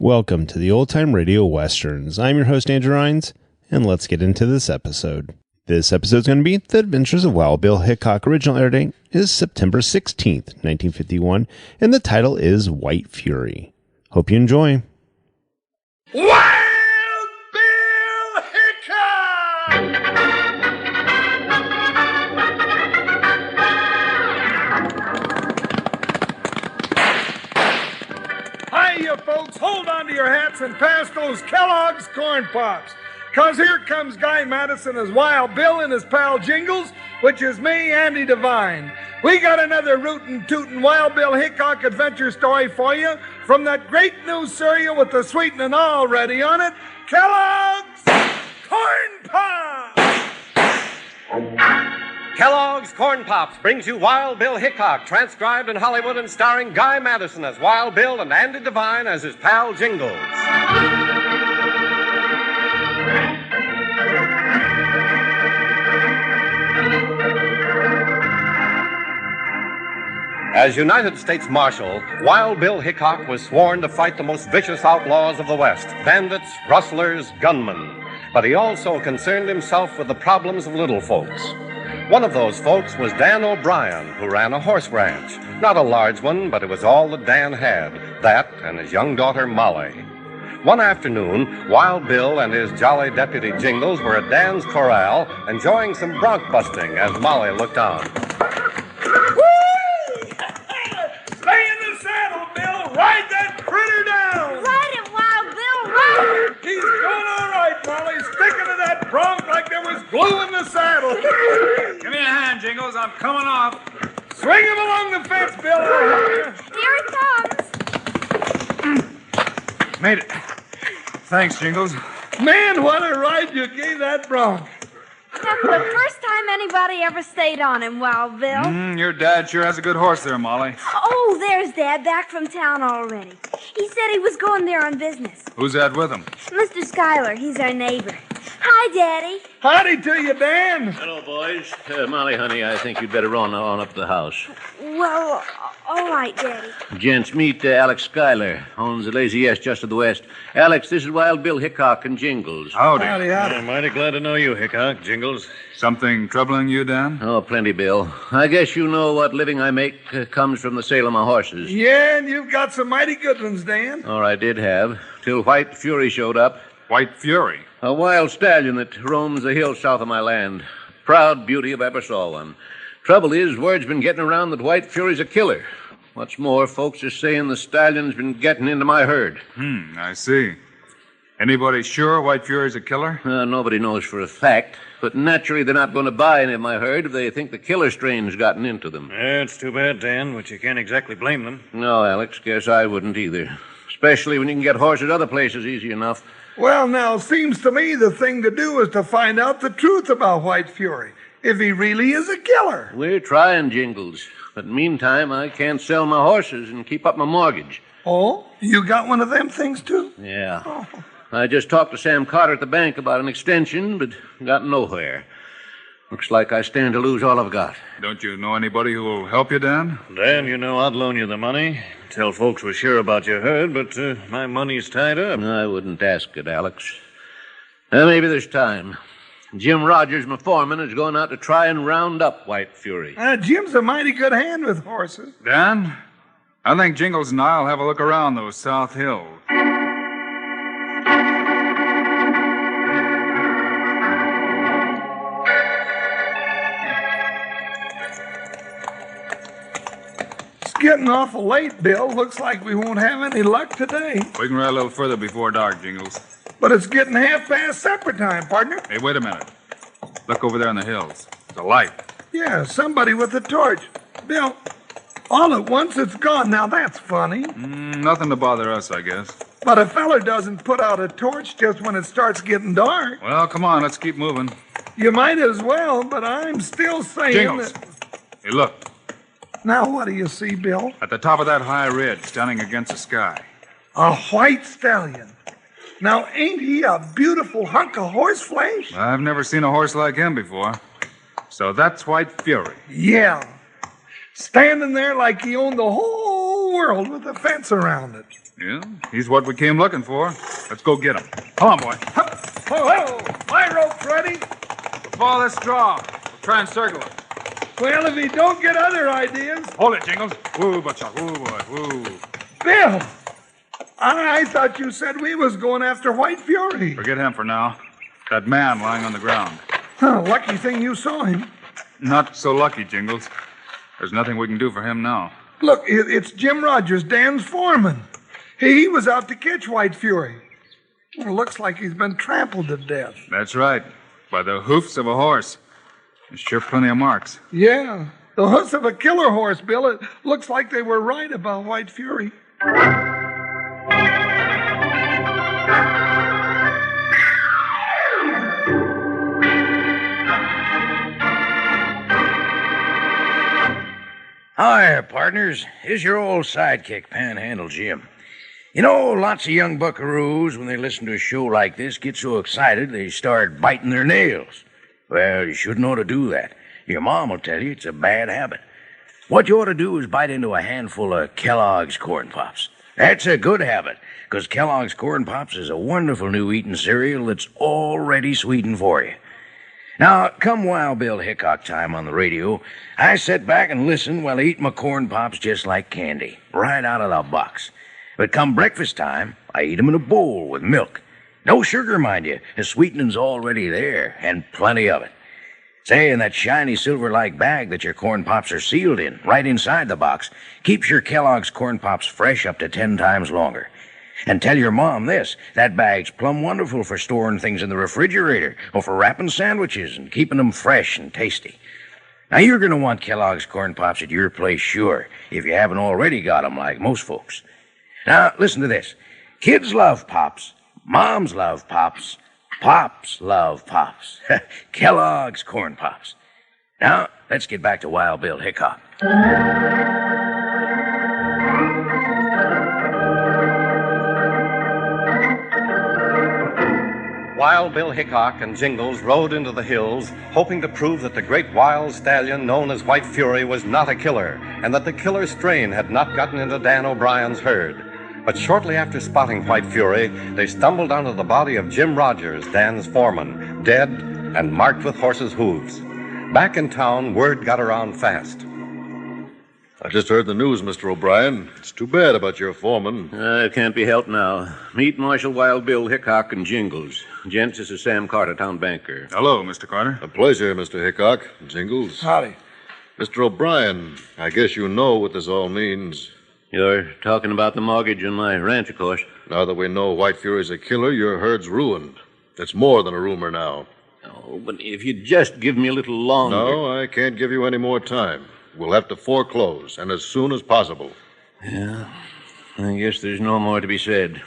Welcome to the Old Time Radio Westerns. I'm your host, Andrew Rhines, and let's get into this episode. This episode is going to be The Adventures of Wild Bill Hickok. Original air date is September 16th, 1951, and the title is White Fury. Hope you enjoy. Wild Bill Hickok! Hiya, folks. Hold on to your hats and pass those Kellogg's Corn Pops. Because here comes Guy Madison as Wild Bill and his pal Jingles, which is me, Andy Devine. We got another rootin' tootin' Wild Bill Hickok adventure story for you from that great new cereal with the sweetening already on it, Kellogg's Corn Pops! Kellogg's Corn Pops brings you Wild Bill Hickok, transcribed in Hollywood and starring Guy Madison as Wild Bill and Andy Devine as his pal Jingles. As United States Marshal, Wild Bill Hickok was sworn to fight the most vicious outlaws of the West, bandits, rustlers, gunmen. But he also concerned himself with the problems of little folks. One of those folks was Dan O'Brien, who ran a horse ranch. Not a large one, but it was all that Dan had, that and his young daughter Molly. One afternoon, Wild Bill and his jolly deputy Jingles were at Dan's corral, enjoying some bronc busting as Molly looked on. Ride that critter down! Ride it, Wild Bill, ride it! He's doing all right, Molly. Sticking to that bronc like there was glue in the saddle. Give me a hand, Jingles. I'm coming off. Swing him along the fence, Bill. Here it comes. Made it. Thanks, Jingles. Man, what a ride you gave that bronc. That's the first time anybody ever stayed on him, Wild Bill. Your dad sure has a good horse there, Molly. Oh, there's Dad, back from town already. He said he was going there on business. Who's that with him? Mr. Schuyler, he's our neighbor. Hi, Daddy. Howdy to you, Dan. Hello, boys. Molly, honey, I think you'd better run on up to the house. Well, all right, Daddy. Gents, meet Alex Schuyler, owns the Lazy S just to the west. Alex, this is Wild Bill Hickok and Jingles. Howdy. Howdy. I'm mighty glad to know you, Hickok, Jingles. Something troubling you, Dan? Oh, plenty, Bill. I guess you know what living I make comes from the sale of my horses. Yeah, and you've got some mighty good ones, Dan. Or I did have, till White Fury showed up. White Fury. A wild stallion that roams the hills south of my land. Proud beauty if I ever saw one. Trouble is, word's been getting around that White Fury's a killer. What's more, folks are saying the stallion's been getting into my herd. I see. Anybody sure White Fury's a killer? Nobody knows for a fact, but naturally they're not going to buy any of my herd if they think the killer strain's gotten into them. It's too bad, Dan, but you can't exactly blame them. No, Alex, guess I wouldn't either. Especially when you can get horses other places easy enough. Well, now, seems to me the thing to do is to find out the truth about White Fury, if he really is a killer. We're trying, Jingles. But meantime, I can't sell my horses and keep up my mortgage. Oh? You got one of them things, too? Yeah. Oh. I just talked to Sam Carter at the bank about an extension, but got nowhere. Looks like I stand to lose all I've got. Don't you know anybody who will help you, Dan? Dan, you know I'd loan you the money. Tell folks we're sure about your herd, but my money's tied up. I wouldn't ask it, Alex. Maybe there's time. Jim Rogers, my foreman, is going out to try and round up White Fury. Jim's a mighty good hand with horses. Dan, I think Jingles and I'll have a look around those South Hills. Getting awful late, Bill. Looks like we won't have any luck today. We can ride a little further before dark, Jingles. But it's getting half past supper time, partner. Hey, wait a minute. Look over there in the hills. There's a light. Yeah, somebody with a torch. Bill, all at once it's gone. Now that's funny. Nothing to bother us, I guess. But a feller doesn't put out a torch just when it starts getting dark. Well, come on, let's keep moving. You might as well, but I'm still saying Jingles. that... Hey, look. Now what do you see, Bill? At the top of that high ridge, standing against the sky. A white stallion. Now, ain't he a beautiful hunk of horse flesh? I've never seen a horse like him before. So that's White Fury. Yeah. Standing there like he owned the whole world with a fence around it. Yeah, he's what we came looking for. Let's go get him. Come on, boy. Hup. Ho, ho! My rope's ready. Follow this straw. We'll try and circle it. Well, if he don't get other ideas... Hold it, Jingles. Woo, Butchok. Woo, boy. Woo. Bill! I thought you said we was going after White Fury. Forget him for now. That man lying on the ground. Huh, lucky thing you saw him. Not so lucky, Jingles. There's nothing we can do for him now. Look, it's Jim Rogers, Dan's foreman. He was out to catch White Fury. Well, looks like he's been trampled to death. That's right. By the hoofs of a horse. There's sure plenty of marks. Yeah, the hoofs of a killer horse, Bill. It looks like they were right about White Fury. Hi, partners. Here's your old sidekick, Panhandle Jim. You know, lots of young buckaroos, when they listen to a show like this, get so excited they start biting their nails. Well, you shouldn't ought to do that. Your mom will tell you it's a bad habit. What you ought to do is bite into a handful of Kellogg's Corn Pops. That's a good habit, because Kellogg's Corn Pops is a wonderful new eating cereal that's already sweetened for you. Now, come Wild Bill Hickok time on the radio, I sit back and listen while I eat my Corn Pops just like candy, right out of the box. But come breakfast time, I eat 'em in a bowl with milk. No sugar, mind you. The sweetening's already there, and plenty of it. Say, in that shiny silver-like bag that your Corn Pops are sealed in, right inside the box, keeps your Kellogg's Corn Pops fresh up to 10 times longer. And tell your mom this, that bag's plumb wonderful for storing things in the refrigerator, or for wrapping sandwiches and keeping them fresh and tasty. Now, you're going to want Kellogg's Corn Pops at your place, sure, if you haven't already got 'em like most folks. Now, listen to this. Kids love Pops. Moms love Pops. Pops love Pops. Kellogg's Corn Pops. Now, let's get back to Wild Bill Hickok. Wild Bill Hickok and Jingles rode into the hills, hoping to prove that the great wild stallion known as White Fury was not a killer, and that the killer strain had not gotten into Dan O'Brien's herd. But shortly after spotting White Fury, they stumbled onto the body of Jim Rogers, Dan's foreman, dead and marked with horses' hooves. Back in town, word got around fast. I just heard the news, Mr. O'Brien. It's too bad about your foreman. It can't be helped now. Meet Marshal Wild Bill Hickok and Jingles. Gents, this is Sam Carter, town banker. Hello, Mr. Carter. A pleasure, Mr. Hickok. Jingles. Howdy. Mr. O'Brien, I guess you know what this all means. You're talking about the mortgage on my ranch, of course. Now that we know White Fury's a killer, your herd's ruined. It's more than a rumor now. Oh, but if you'd just give me a little longer... No, I can't give you any more time. We'll have to foreclose, and as soon as possible. Yeah, I guess there's no more to be said.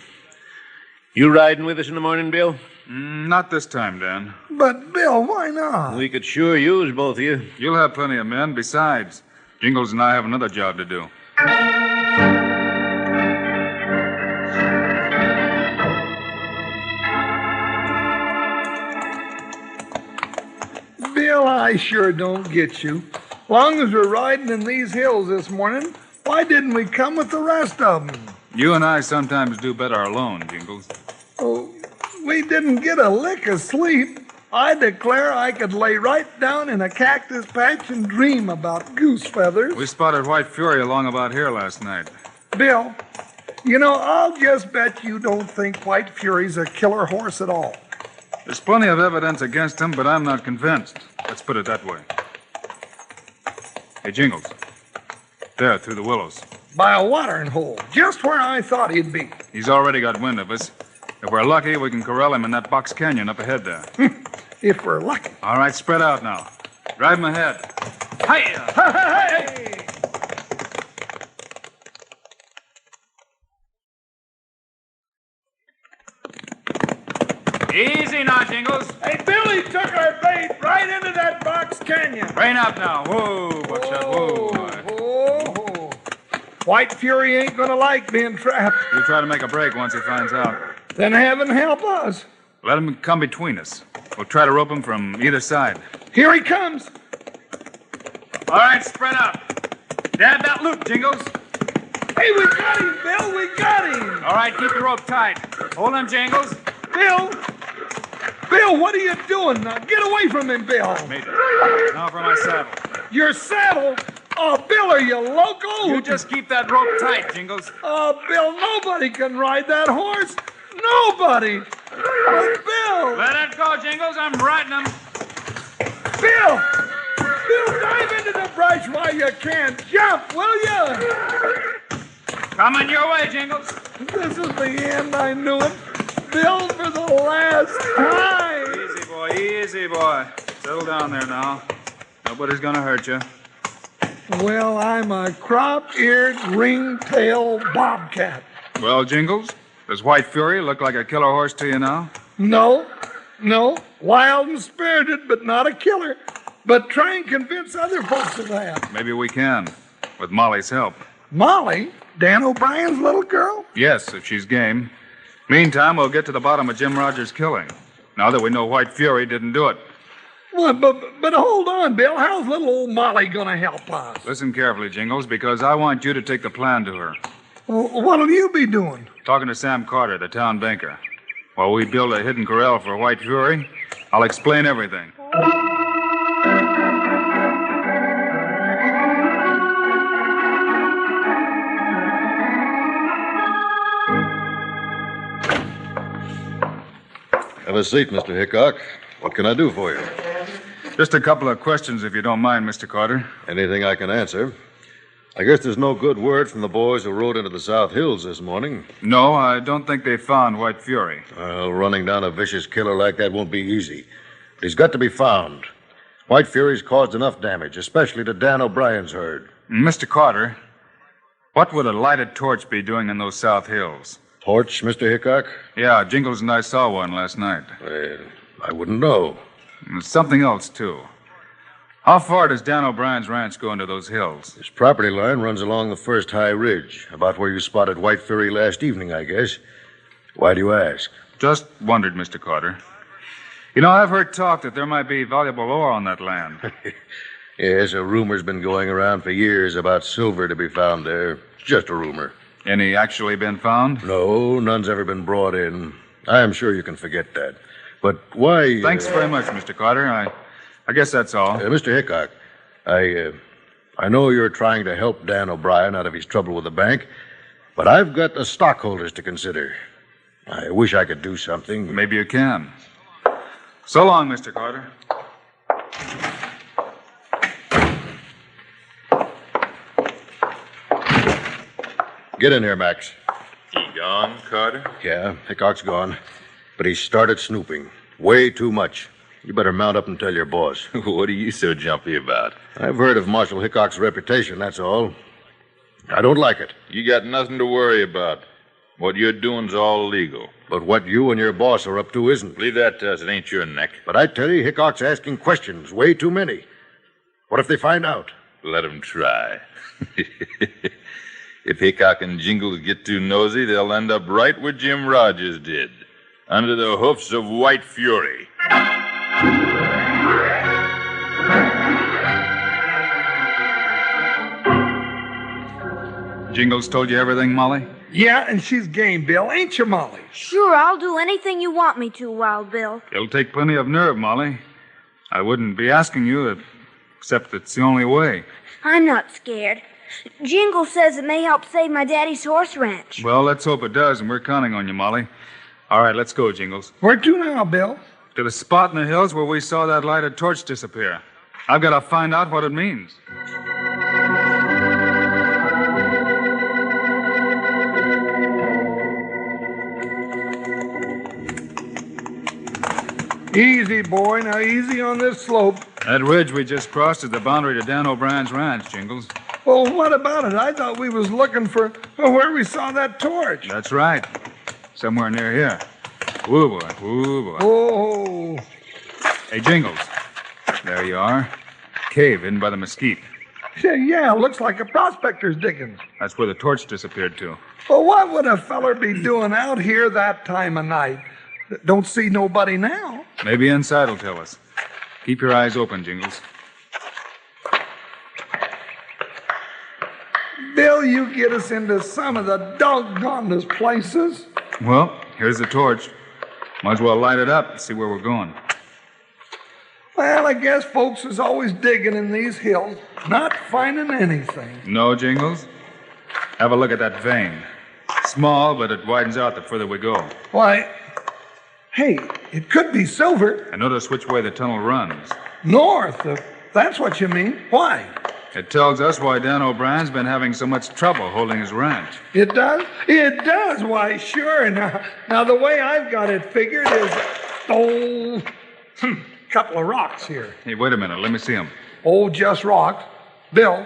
You riding with us in the morning, Bill? Not this time, Dan. But, Bill, why not? We could sure use both of you. You'll have plenty of men. Besides, Jingles and I have another job to do. Bill, I sure don't get you. Long as we're riding in these hills this morning, why didn't we come with the rest of them? You and I sometimes do better alone, Jingles. Oh, we didn't get a lick of sleep. I declare I could lay right down in a cactus patch and dream about goose feathers. We spotted White Fury along about here last night. Bill, you know, I'll just bet you don't think White Fury's a killer horse at all. There's plenty of evidence against him, but I'm not convinced. Let's put it that way. Hey, Jingles. There, through the willows. By a watering hole, just where I thought he'd be. He's already got wind of us. If we're lucky, we can corral him in that box canyon up ahead there. If we're lucky. All right, spread out now. Drive him ahead. Hiya! Hey! Easy now, Jingles. Hey, Billy took our bait right into that box canyon. Rein up now. Whoa, Buckshot. Whoa, boy. Whoa. White Fury ain't gonna like being trapped. We'll try to make a break once he finds out. Then heaven help us. Let him come between us. We'll try to rope him from either side. Here he comes. All right, spread out. Dab that loop, Jingles. Hey, we got him, Bill. We got him. All right, keep the rope tight. Hold him, Jingles. Bill, what are you doing? Now, get away from him, Bill. Made it. Now for my saddle. Your saddle? Oh, Bill, are you loco? You just keep that rope tight, Jingles. Oh, Bill, nobody can ride that horse. Nobody. Oh, Bill. Let it go, Jingles. I'm riding him. Bill, dive into the brush while you can. Jump, will you? Coming your way, Jingles. This is the end. I knew it. Bill, for the last time. Easy, boy. Easy, boy. Settle down there now. Nobody's gonna hurt you. Well, I'm a crop-eared, ring-tailed bobcat. Well, Jingles, does White Fury look like a killer horse to you now? No. Wild and spirited, but not a killer. But try and convince other folks of that. Maybe we can, with Molly's help. Molly? Dan O'Brien's little girl? Yes, if she's game. Meantime, we'll get to the bottom of Jim Rogers' killing. Now that we know White Fury didn't do it. Well, but hold on, Bill. How's little old Molly going to help us? Listen carefully, Jingles, because I want you to take the plan to her. Well, what'll you be doing? Talking to Sam Carter, the town banker. While we build a hidden corral for White Fury, I'll explain everything. Have a seat, Mr. Hickok. What can I do for you? Just a couple of questions, if you don't mind, Mr. Carter. Anything I can answer. I guess there's no good word from the boys who rode into the South Hills this morning. No, I don't think they found White Fury. Well, running down a vicious killer like that won't be easy. But he's got to be found. White Fury's caused enough damage, especially to Dan O'Brien's herd. Mr. Carter, what would a lighted torch be doing in those South Hills? Torch, Mr. Hickok? Yeah, Jingles and I saw one last night. Well, I wouldn't know. And there's something else, too. How far does Dan O'Brien's ranch go into those hills? His property line runs along the first high ridge, about where you spotted White Fury last evening, I guess. Why do you ask? Just wondered, Mr. Carter. You know, I've heard talk that there might be valuable ore on that land. Yes, a rumor's been going around for years about silver to be found there. Just a rumor. Any actually been found? No, none's ever been brought in. I am sure you can forget that. But why... Thanks very much, Mr. Carter. I guess that's all. Mr. Hickok, I know you're trying to help Dan O'Brien out of his trouble with the bank, but I've got the stockholders to consider. I wish I could do something. Maybe you can. So long, Mr. Carter. Get in here, Max. He gone, Carter? Yeah, Hickok's gone. But he started snooping. Way too much. You better mount up and tell your boss. What are you so jumpy about? I've heard of Marshal Hickok's reputation, that's all. I don't like it. You got nothing to worry about. What you're doing's all legal. But what you and your boss are up to isn't. Leave that to us. It ain't your neck. But I tell you, Hickok's asking questions. Way too many. What if they find out? Let 'em try. If Hickok and Jingles get too nosy, they'll end up right where Jim Rogers did. Under the hoofs of White Fury. Jingles told you everything, Molly? Yeah, and she's game, Bill. Ain't you, Molly? Sure, I'll do anything you want me to, Wild Bill. It'll take plenty of nerve, Molly. I wouldn't be asking you, except it's the only way. I'm not scared. Jingle says it may help save my daddy's horse ranch. Well, let's hope it does, and we're counting on you, Molly. All right, let's go, Jingles. Where to now, Bill? To the spot in the hills where we saw that lighted torch disappear. I've got to find out what it means. Easy, boy. Now, easy on this slope. That ridge we just crossed is the boundary to Dan O'Brien's ranch, Jingles. Well, what about it? I thought we was looking for where we saw that torch. That's right. Somewhere near here. Woo, boy. Woo, boy. Oh. Hey, Jingles. There you are. Cave in by the mesquite. Yeah, looks like a prospector's digging. That's where the torch disappeared to. Well, what would a feller be doing out here that time of night? Don't see nobody now. Maybe inside will tell us. Keep your eyes open, Jingles. Bill, you get us into some of the doggonedest places. Well, here's the torch. Might as well light it up and see where we're going. Well, I guess folks is always digging in these hills, not finding anything. No, Jingles? Have a look at that vein. Small, but it widens out the further we go. Why, hey, it could be silver. And notice which way the tunnel runs. North, if that's what you mean. Why? It tells us why Dan O'Brien's been having so much trouble holding his ranch. It does? It does. Why, sure. Now the way I've got it figured is, couple of rocks here. Hey, wait a minute. Let me see them. Oh, just rocks. Bill,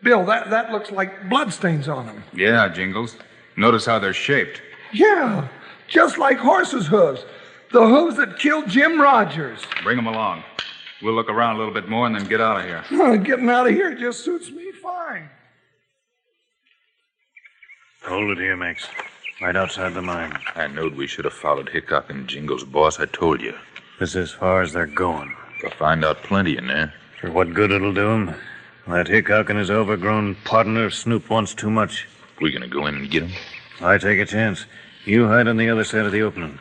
that looks like bloodstains on them. Yeah, Jingles. Notice how they're shaped. Yeah, just like horses' hooves. The hooves that killed Jim Rogers. Bring them along. We'll look around a little bit more and then get out of here. Getting out of here just suits me fine. Hold it here, Max. Right outside the mine. I knowed we should have followed Hickok and Jingles' boss. I told you. This is as far as they're going. We'll find out plenty in there. For what good it'll do him? That Hickok and his overgrown partner snooped once too much. We gonna go in and get him? I take a chance. You hide on the other side of the opening.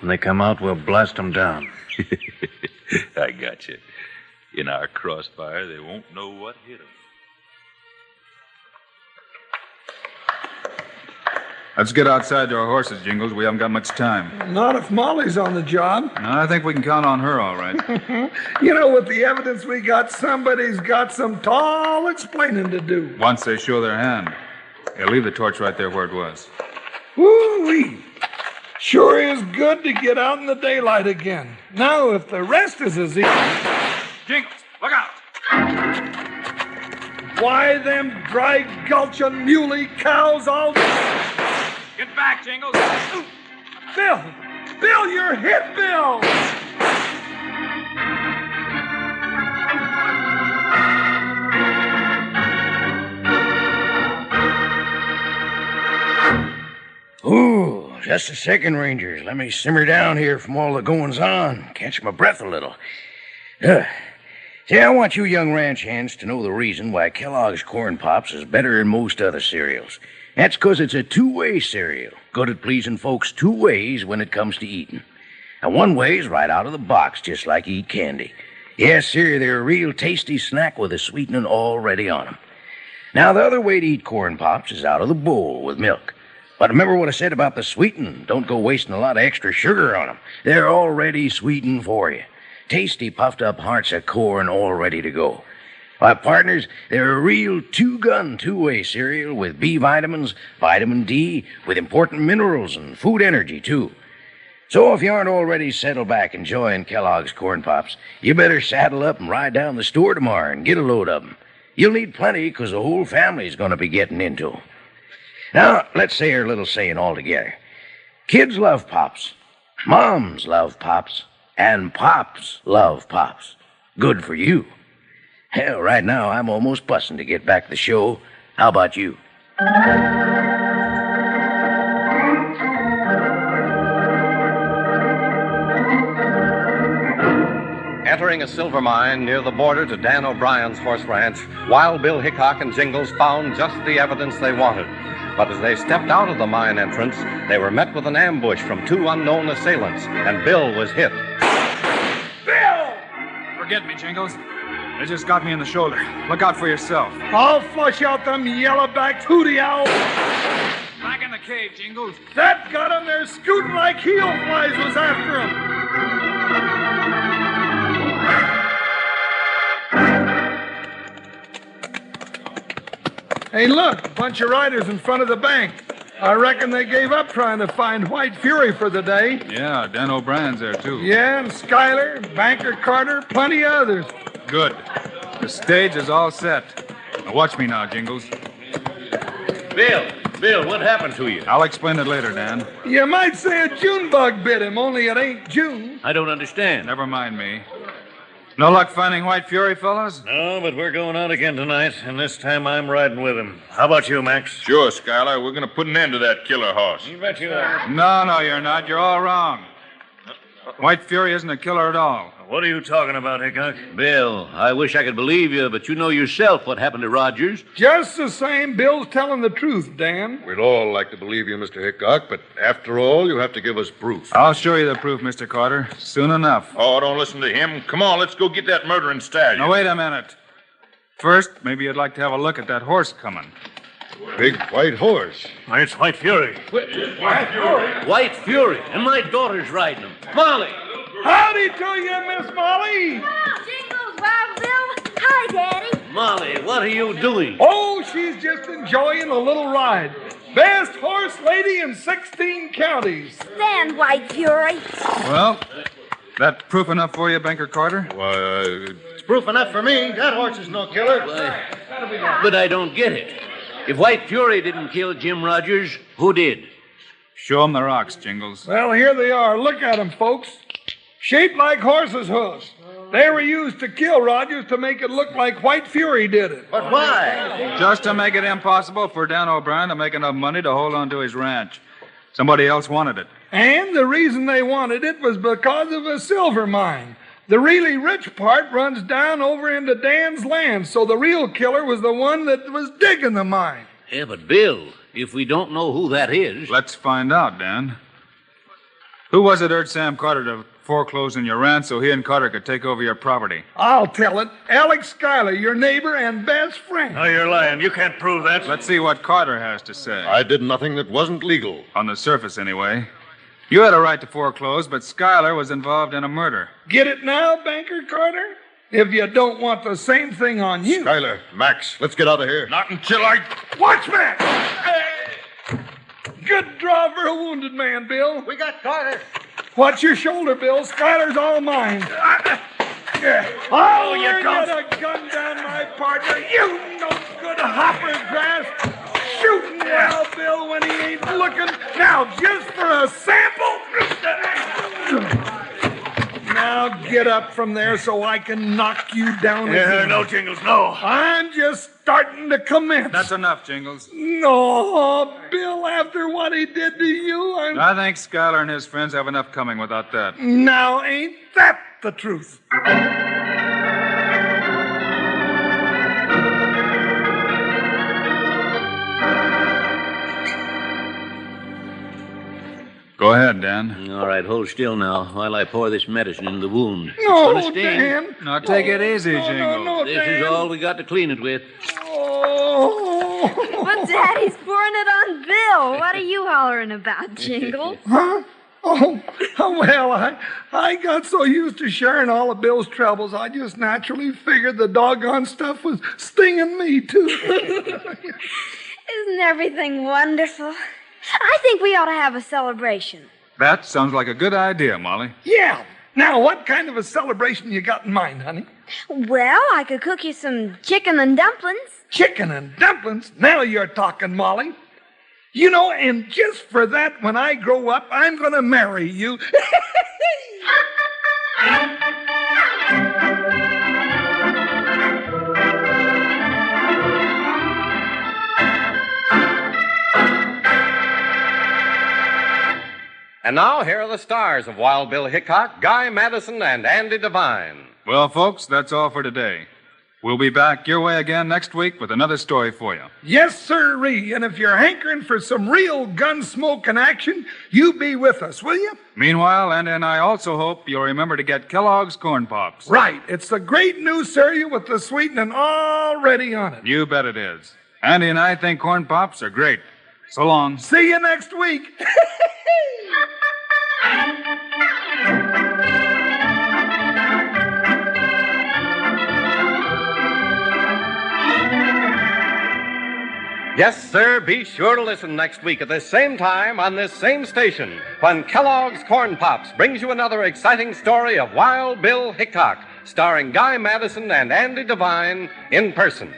When they come out, we'll blast them down. I got you. In our crossfire, they won't know what hit them. Let's get outside to our horses, Jingles. We haven't got much time. Not if Molly's on the job. No, I think we can count on her, all right. You know, with the evidence we got, somebody's got some tall explaining to do. Once they show their hand. Yeah, leave the torch right there where it was. Woo-wee. Sure is good to get out in the daylight again. Now, if the rest is as easy... Jingles, look out! Why, them dry gulching muley cows all... Get back, Jingles! Bill, you're hit, Bill! Ooh, just a second, Rangers. Let me simmer down here from all the goings-on. Catch my breath a little. See, I want you young ranch hands to know the reason why Kellogg's Corn Pops is better than most other cereals. That's 'cause it's a two-way cereal, good at pleasing folks two ways when it comes to eating. And one way's right out of the box, just like you eat candy. Yes, sir, they're a real tasty snack with a sweetening already on 'em. Now, the other way to eat Corn Pops is out of the bowl with milk. But remember what I said about the sweetening. Don't go wasting a lot of extra sugar on 'em. They're already sweetened for you. Tasty, puffed-up hearts of corn all ready to go. Why, partners, they're a real two-gun, two-way cereal with B vitamins, vitamin D, with important minerals and food energy, too. So if you aren't already settled back enjoying Kellogg's Corn Pops, you better saddle up and ride down the store tomorrow and get a load of 'em. You'll need plenty, 'cause the whole family's going to be getting into 'em. Now, let's say our little saying all together. Kids love Pops, moms love Pops, and Pops love Pops. Good for you. Hell, right now, I'm almost busting to get back the show. How about you? Entering a silver mine near the border to Dan O'Brien's horse ranch, Wild Bill Hickok and Jingles found just the evidence they wanted. But as they stepped out of the mine entrance, they were met with an ambush from two unknown assailants, and Bill was hit. Bill! Forget me, Jingles. They just got me in the shoulder. Look out for yourself. I'll flush out them yellow-backed hootie owls. Back in the cave, Jingles. That got 'em there scooting like heel flies was after 'em. Hey, look, a bunch of riders in front of the bank. I reckon they gave up trying to find White Fury for the day. Yeah, Dan O'Brien's there, too. Yeah, and Schuyler, Banker Carter, plenty of others. Good. The stage is all set. Now watch me now, Jingles. Bill, what happened to you? I'll explain it later, Dan. You might say a June bug bit him, only it ain't June. I don't understand. Never mind me. No luck finding White Fury, fellas? No, but we're going out again tonight, and this time I'm riding with him. How about you, Max? Sure, Schuyler. We're gonna put an end to that killer horse. You bet you are. No, you're not. You're all wrong. White Fury isn't a killer at all. What are you talking about, Hickok? Bill, I wish I could believe you, but you know yourself what happened to Rogers. Just the same, Bill's telling the truth, Dan. We'd all like to believe you, Mr. Hickok, but after all, you have to give us proof. I'll show you the proof, Mr. Carter, soon enough. Oh, don't listen to him. Come on, let's go get that murdering stallion. Now, wait a minute. First, maybe you'd like to have a look at that horse coming. Big white horse. It's White Fury. White Fury, and my daughter's riding him. Molly! Howdy to you, Miss Molly. Jingles, Wild Bill. Hi, Daddy. Molly, what are you doing? Oh, she's just enjoying a little ride. Best horse lady in 16 counties. Stand, White Fury. Well, that proof enough for you, Banker Carter? Why, It's proof enough for me. That horse is no killer. But I don't get it. If White Fury didn't kill Jim Rogers, who did? Show him the rocks, Jingles. Well, here they are. Look at them, folks. Shaped like horses' hoofs. They were used to kill Rogers to make it look like White Fury did it. But why? Just to make it impossible for Dan O'Brien to make enough money to hold on to his ranch. Somebody else wanted it. And the reason they wanted it was because of a silver mine. The really rich part runs down over into Dan's land, so the real killer was the one that was digging the mine. Yeah, but Bill, if we don't know who that is... Let's find out, Dan. Who was it urged Sam Carter to foreclose on your ranch so he and Carter could take over your property? I'll tell it. Alex Schuyler, your neighbor and best friend. Oh, you're lying. You can't prove that. Let's see what Carter has to say. I did nothing that wasn't legal. On the surface, anyway. You had a right to foreclose, but Schuyler was involved in a murder. Get it now, Banker Carter? If you don't want the same thing on you. Schuyler, Max, let's get out of here. Not until I... Watch, Max! Hey! Good draw for a wounded man, Bill. We got Carter. Watch your shoulder, Bill. Schuyler's all mine. Oh, you got a gun down my partner. You no good hopper grass. Shooting Wild Bill when he ain't looking. Now, just for a sample. Now get up from there so I can knock you down again. No, Jingles, no. I'm just starting to commence. That's enough, Jingles. No, Bill, after what he did to you, I think Schuyler and his friends have enough coming without that. Now, ain't that the truth? Go ahead, Dan. All right, hold still now while I pour this medicine in the wound. No, It's gonna sting. Dan. Now, take it easy, Jingles. No, This Dan. is all we got to clean it with. Oh. But Daddy's pouring it on Bill. What are you hollering about, Jingles? Huh? Oh, well, I got so used to sharing all of Bill's troubles, I just naturally figured the doggone stuff was stinging me, too. Isn't everything wonderful? I think we ought to have a celebration. That sounds like a good idea, Molly. Yeah. Now, what kind of a celebration you got in mind, honey? Well, I could cook you some chicken and dumplings. Chicken and dumplings? Now you're talking, Molly. You know, and just for that, when I grow up, I'm going to marry you. And now, here are the stars of Wild Bill Hickok, Guy Madison, and Andy Devine. Well, folks, that's all for today. We'll be back your way again next week with another story for you. Yes, sirree. And if you're hankering for some real gun-smoking action, you be with us, will you? Meanwhile, Andy and I also hope you'll remember to get Kellogg's Corn Pops. Right. It's the great new cereal with the sweetening already on it. You bet it is. Andy and I think Corn Pops are great. So long. See you next week. Yes, sir, be sure to listen next week at this same time on this same station when Kellogg's Corn Pops brings you another exciting story of Wild Bill Hickok, starring Guy Madison and Andy Devine in person.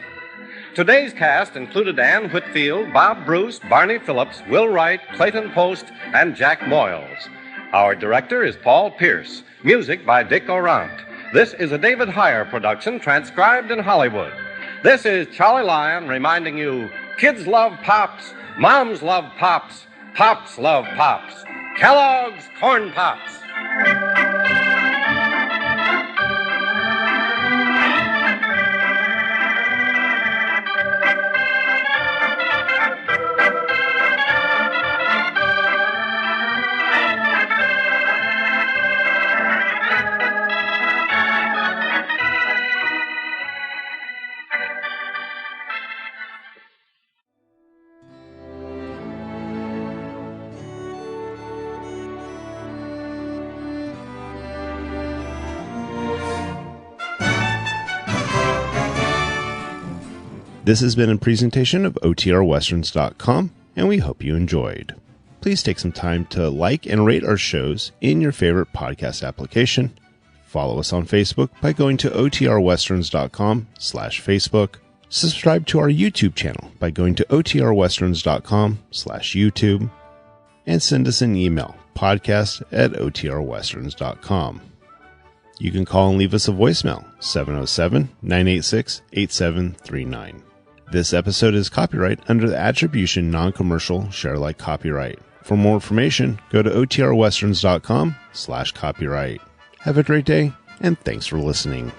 Today's cast included Ann Whitfield, Bob Bruce, Barney Phillips, Will Wright, Clayton Post, and Jack Moyles. Our director is Paul Pierce. Music by Dick Orant. This is a David Heyer production transcribed in Hollywood. This is Charlie Lyon reminding you, kids love Pops, moms love Pops, Pops love Pops. Kellogg's Corn Pops. This has been a presentation of OTRWesterns.com, and we hope you enjoyed. Please take some time to like and rate our shows in your favorite podcast application. Follow us on Facebook by going to OTRWesterns.com/Facebook. Subscribe to our YouTube channel by going to OTRWesterns.com/YouTube. And send us an email, podcast@OTRWesterns.com. You can call and leave us a voicemail, 707-986-8739. This episode is copyright under the Attribution Non-Commercial Share-alike copyright. For more information, go to OTRWesterns.com/copyright. Have a great day, and thanks for listening.